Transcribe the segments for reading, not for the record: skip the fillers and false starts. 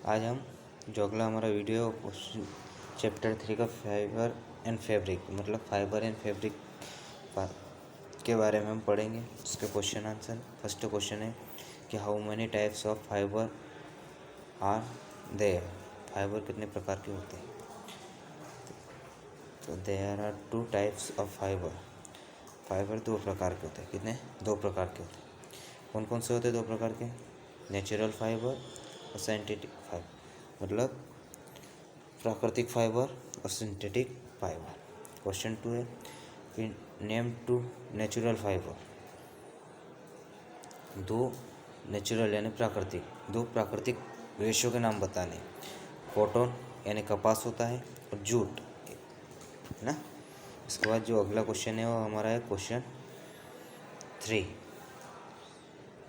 आज हम जो अगला हमारा वीडियो उस चैप्टर 3 का फाइबर एंड फैब्रिक मतलब फाइबर एंड फैब्रिक के बारे में हम पढ़ेंगे। उसके क्वेश्चन आंसर। फर्स्ट क्वेश्चन है कि how many types of fiber are there. Fiber कितने प्रकार के होते हैं? तो there are 2 types of fiber. Fiber 2 प्रकार के होते हैं। कितने? 2 प्रकार के होते हैं। कौन कौन से होते हैं 2 प्रकार के? नेचुरल फाइबर और सिंथेटिक फाइबर, मतलब प्राकृतिक फाइबर और सिंथेटिक फाइबर। क्वेश्चन 2 है कि नेम 2 नेचुरल फाइबर। 2 नेचुरल यानी प्राकृतिक, 2 प्राकृतिक रेशों के नाम बताने। कॉटन यानी कपास होता है और जूट, है ना। इसके बाद जो अगला क्वेश्चन है वो हमारा है क्वेश्चन 3,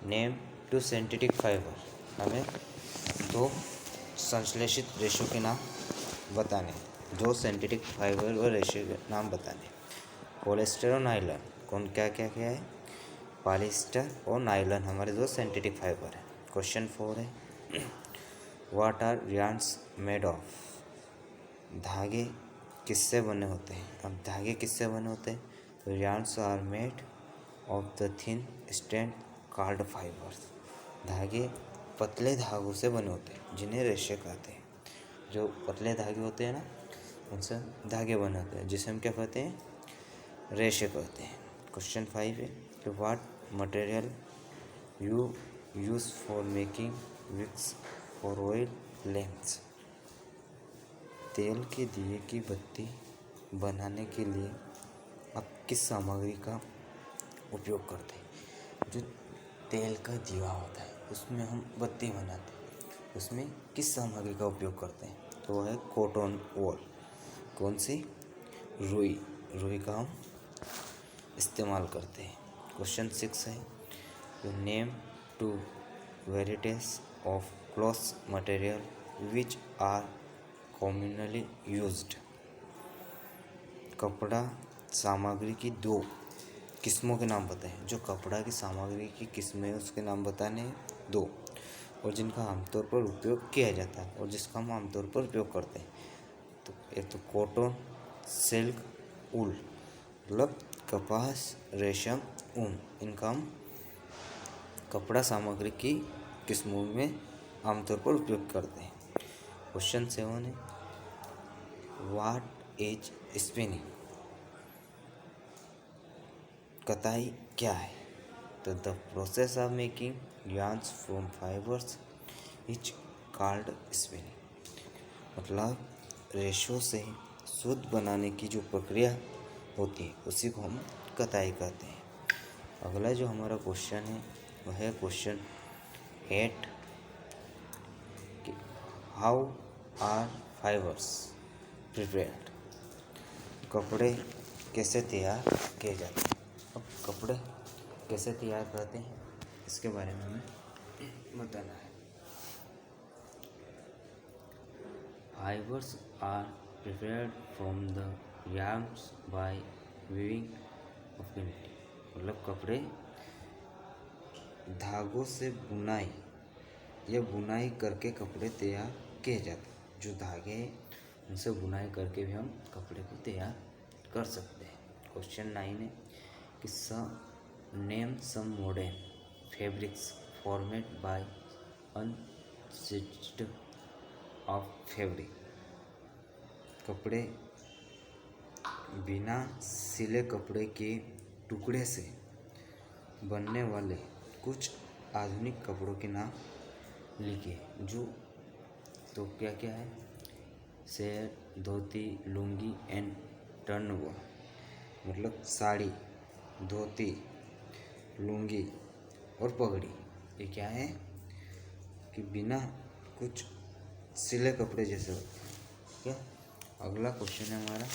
नेम 2 सिंथेटिक फाइबर। हमें 2 संश्लेषित रेशों के नाम बताने, 2 सिंथेटिक फाइबर और रेशो के नाम बताने। पॉलिएस्टर और नायलॉन। कौन क्या क्या क्या है? पॉलिएस्टर और नायलॉन हमारे 2 सिंथेटिक फाइबर है। क्वेश्चन 4 है what are yarns made of. धागे किससे बने होते हैं? अब धागे किससे बने होते हैं? तो yarns are made of the thin strand called fibers. धागे पतले धागों से बने होते हैं जिन्हें रेशे कहते हैं। जो पतले धागे होते हैं ना, उनसे धागे बने होते हैं जिसे हम क्या कहते हैं? रेशे कहते हैं। क्वेश्चन 5 है कि what material you use for making wicks for oil lamps. तेल के दिए की बत्ती बनाने के लिए आप किस सामग्री का उपयोग करते हैं? जो तेल का दिया होता है उसमें हम बत्ती बनाते हैं, उसमें किस सामग्री का उपयोग करते हैं? तो वह है कॉटन वॉल। कौन सी? रुई। रुई का हम इस्तेमाल करते हैं। क्वेश्चन 6 है name 2 varieties of cloth material which are commonly used. कपड़ा सामग्री की 2 किस्मों के नाम बताएं। जो कपड़ा की सामग्री की किस्में हैं उसके नाम बताने हैं 2, और जिनका आमतौर पर उपयोग किया जाता है और जिसका हम आमतौर पर उपयोग करते हैं। तो एक तो कॉटन, सिल्क, ऊल, मतलब कपास, रेशम, ऊन। इनका हम कपड़ा सामग्री की किस्मों में आमतौर पर उपयोग करते हैं। क्वेश्चन 7 है व्हाट इज स्पिनिंग। कताई क्या है? तो the process of making yarns from fibres is called spinning. मतलब रेशों से सूत बनाने की जो प्रक्रिया होती है उसी को हम कताई कहते हैं। अगला जो हमारा क्वेश्चन है वह है क्वेश्चन 8 कि हाउ आर फाइबर्स प्रिपेयर्ड। कपड़े कैसे तैयार किए जाते हैं? अब कपड़े कैसे तैयार करते हैं इसके बारे में हमें बताना है। Fibers are prepared from the yarns by weaving of printing. मतलब कपड़े धागों से बुनाई या बुनाई करके कपड़े तैयार किए जाते हैं। जो धागे हैं उनसे बुनाई करके भी हम कपड़े को तैयार कर सकते हैं। क्वेश्चन 9 है कि name some modern fabrics formed by unstitched of fabric. कपड़े बिना सिले कपड़े के टुकड़े से बनने वाले कुछ आधुनिक कपड़ों के नाम लिखिए। जो तो क्या क्या है? Set, dhoti, lungi and turnover. मतलब साड़ी, धोती, लुंगी और पगड़ी। ये क्या है कि बिना कुछ सिले कपड़े जैसे होते हैं। क्या? अगला क्वेश्चन है हमारा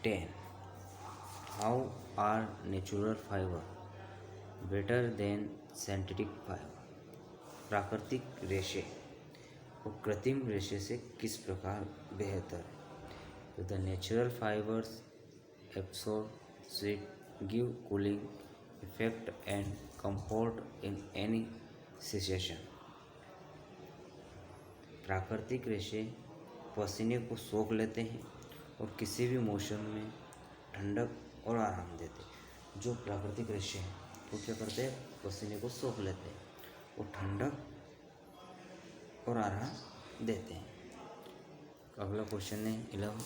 10 how are natural fiber better than synthetic fiber. प्राकृतिक रेशे और कृत्रिम रेशे से किस प्रकार बेहतर है? तो the natural fibres absorb heat, give cooling effect and comfort in any cessation. प्राकृतिक रेशे पसीने को सोख लेते हैं और किसी भी मौसम में ठंडक और आराम देते हैं। जो प्राकृतिक रेशे हैं वो क्या करते हैं, पसीने को सोख लेते हैं और ठंडक और आराम देते हैं। अगला क्वेश्चन है 11,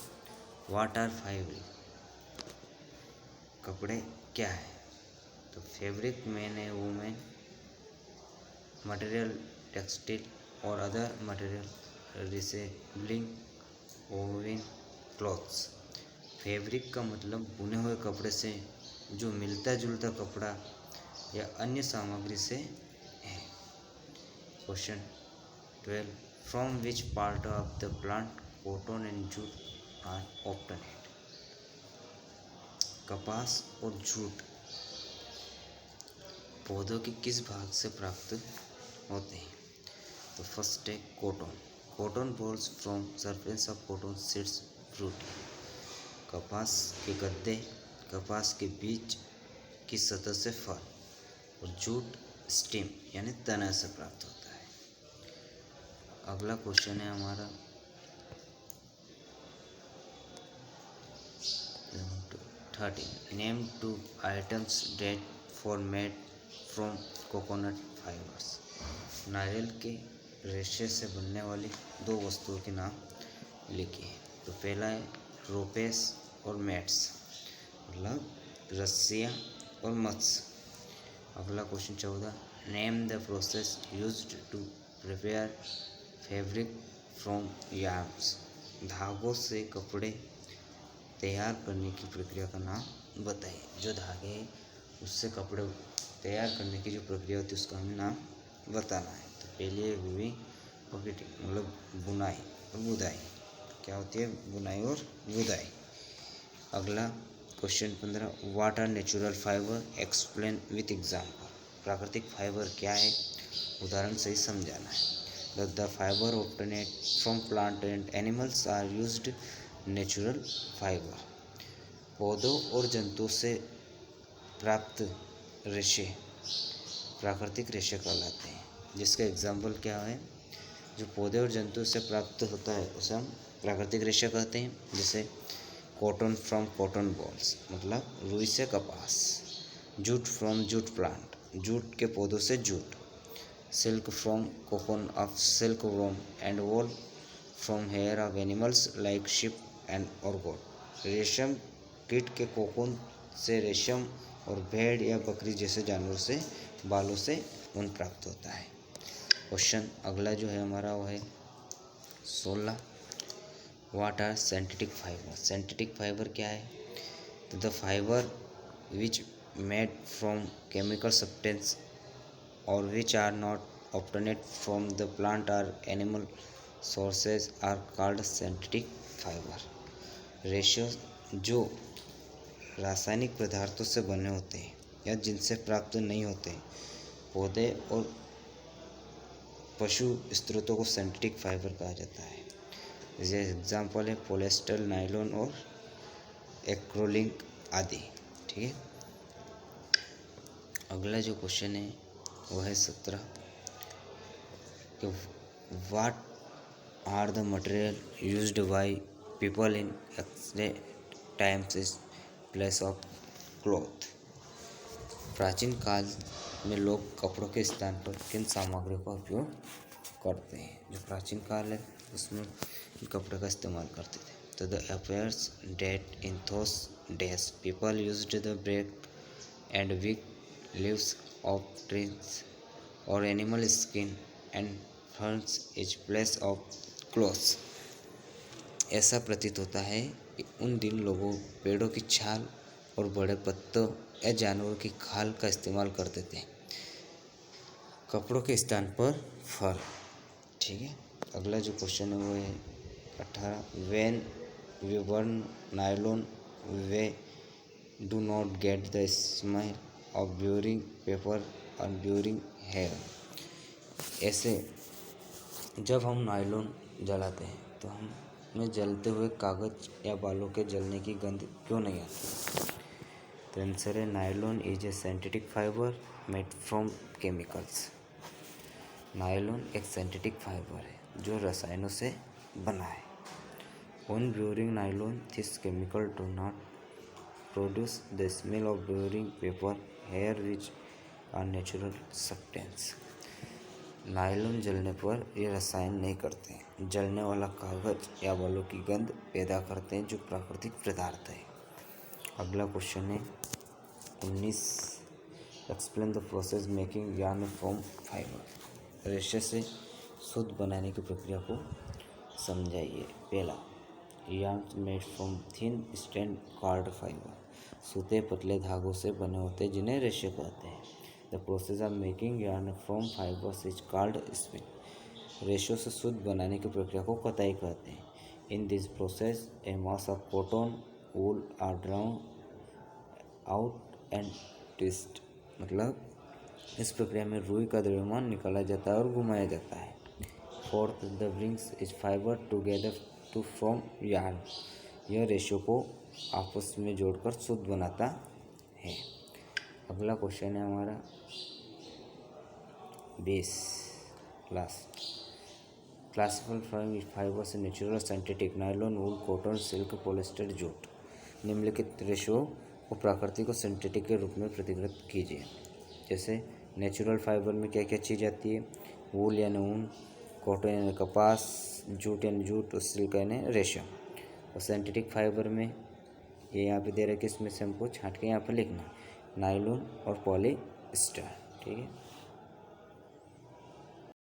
व्हाट आर फैब्रिक? कपड़े क्या है? तो फैब्रिक मैन है वुमेन मटेरियल टेक्सटाइल और other material resembling woven cloths. Fabric का मतलब बुने हुए कपड़े से जो मिलता जुलता कपड़ा या अन्य सामग्री से है। Question 12, from which part of the plant cotton and jute are obtained? कपास और जूट पौधों के किस भाग से प्राप्त होते हैं? तो फर्स्ट है cotton. Cotton balls from surface of cotton seeds fruit. कपास के गद्दे कपास के बीज की सतह से फल। और जूट स्टेम यानी तना से प्राप्त होता है। अगला क्वेश्चन है हमारा 13, name 2 items date for made from coconut fibres. नारियल के रेशे से बनने वाली 2 वस्तुओं के नाम लिखिए। तो पहला है रोपेस और मैट्स, मतलब रस्सियाँ और मत्स्य। अगला question 14, name the process used to prepare fabric from yarns. धागों से कपड़े तैयार करने की प्रक्रिया का नाम बताइए। जो धागे हैं उससे कपड़े तैयार करने की जो प्रक्रिया होती है उसका हमें नाम बताना है। तो पहले है वीविंग और गिटिंग, मतलब बुनाई और बुदाई। क्या होती है बुनाई और बुदाई। अगला question 15, what are natural fiber? Explain with example. प्राकृतिक फाइबर क्या है, उदाहरण से ही समझाना है। The fiber obtained from plant and animals are used natural fiber. पौधों और जंतुओं से प्राप्त रेशे प्राकृतिक रेशे कहलाते हैं। जिसका एग्जाम्पल क्या है, जो पौधे और जंतुओं से प्राप्त होता है उसे हम प्राकृतिक रेशे कहते हैं। जैसे कॉटन फ्रॉम कॉटन बॉल्स, मतलब रुई से कपास। Jute from jute plant, jute के पौधों से jute. Silk from cocoon of silk worm and wall from here of animals like ship and और गोट। रेशम कीट के कोकून से रेशम और भेड़ या बकरी जैसे जानवरों से बालों से ऊन प्राप्त होता है। क्वेश्चन अगला जो है हमारा वो है 16, what are synthetic fibre? Synthetic fibre क्या है? तो the fibre which made from chemical substance और which are not obtained from the plant or animal sources are called synthetic fiber. Ratio जो रासायनिक पदार्थों से बने होते हैं या जिनसे प्राप्त नहीं होते पौधे और पशु स्रोतों को सिंथेटिक फाइबर कहा जाता है। जैसे एग्जाम्पल है पॉलिएस्टर, नायलॉन और एक्रोलिक आदि। ठीक है। अगला जो क्वेश्चन है वो है 17, What are the material used by people in ancient times in place of cloth? प्राचीन काल में लोग कपड़ों के स्थान पर किन सामग्रियों का उपयोग करते हैं? जो प्राचीन काल है उसमें कपड़े का इस्तेमाल करते थे। तो the affairs date in those days people used the bark and weak leaves of trees or animal skin and ferns is place of clothes. ऐसा प्रतीत होता है कि उन दिन लोगों पेड़ों की छाल और बड़े पत्तों या जानवरों की खाल का इस्तेमाल करते थे कपड़ों के स्थान पर फर। ठीक है। अगला जो क्वेश्चन है वो है 18, when we burn nylon we do not get the smell of burning paper और ब्यूरिंग हेयर। ऐसे जब हम नायलॉन जलाते हैं तो हमें जलते हुए कागज़ या बालों के जलने की गंध क्यों नहीं आती? तो आंसर है nylon is a synthetic fibre made from chemicals. Nylon एक सिंथेटिक फाइबर है जो रसायनों से बना है। On brewing nylon, this chemical do not produce the smell of brewing paper, hair, which are natural substance. Nylon जलने पर ये रसायन नहीं करते, जलने वाला कागज या बालों की गंध पैदा करते हैं जो प्राकृतिक पदार्थ है। अगला क्वेश्चन है 19, explain the process making yarn from fibre. रेशे से शुद्ध बनाने की प्रक्रिया को समझाइए। पहला, yarn made from thin strand called fibre. सूते पतले धागों से बने होते हैं जिन्हें रेशे कहते हैं। The process of making yarn from fibres is called spin. रेशों से शुद्ध बनाने की प्रक्रिया को कताई कहते हैं। In this process a mass of cotton wool are drawn out and twist. मतलब इस प्रक्रिया में रुई का द्रव्यमान निकाला जाता है और घुमाया जाता है। Fourth, the brings is fiber together to form yarn. यह रेशों को आपस में जोड़कर शुद्ध बनाता है। अगला क्वेश्चन है हमारा 20, last, classify fibres natural, synthetic, nylon, wool, cotton, silk, polyester, jute. निम्नलिखित रेशों को प्राकृतिक और सिंथेटिक के रूप में वर्गीकृत कीजिए। जैसे नेचुरल फाइबर में क्या क्या चीज़ आती है? वूल यानी ऊन, कॉटन यानी कपास, जूट यानी जूट और सिल्क यानी रेशम। और सिंथेटिक फाइबर में ये यहाँ पे दे रखे, इसमें से हमको छांट के यहाँ पर लिखना, नायलॉन और पॉलिएस्टर। ठीक है।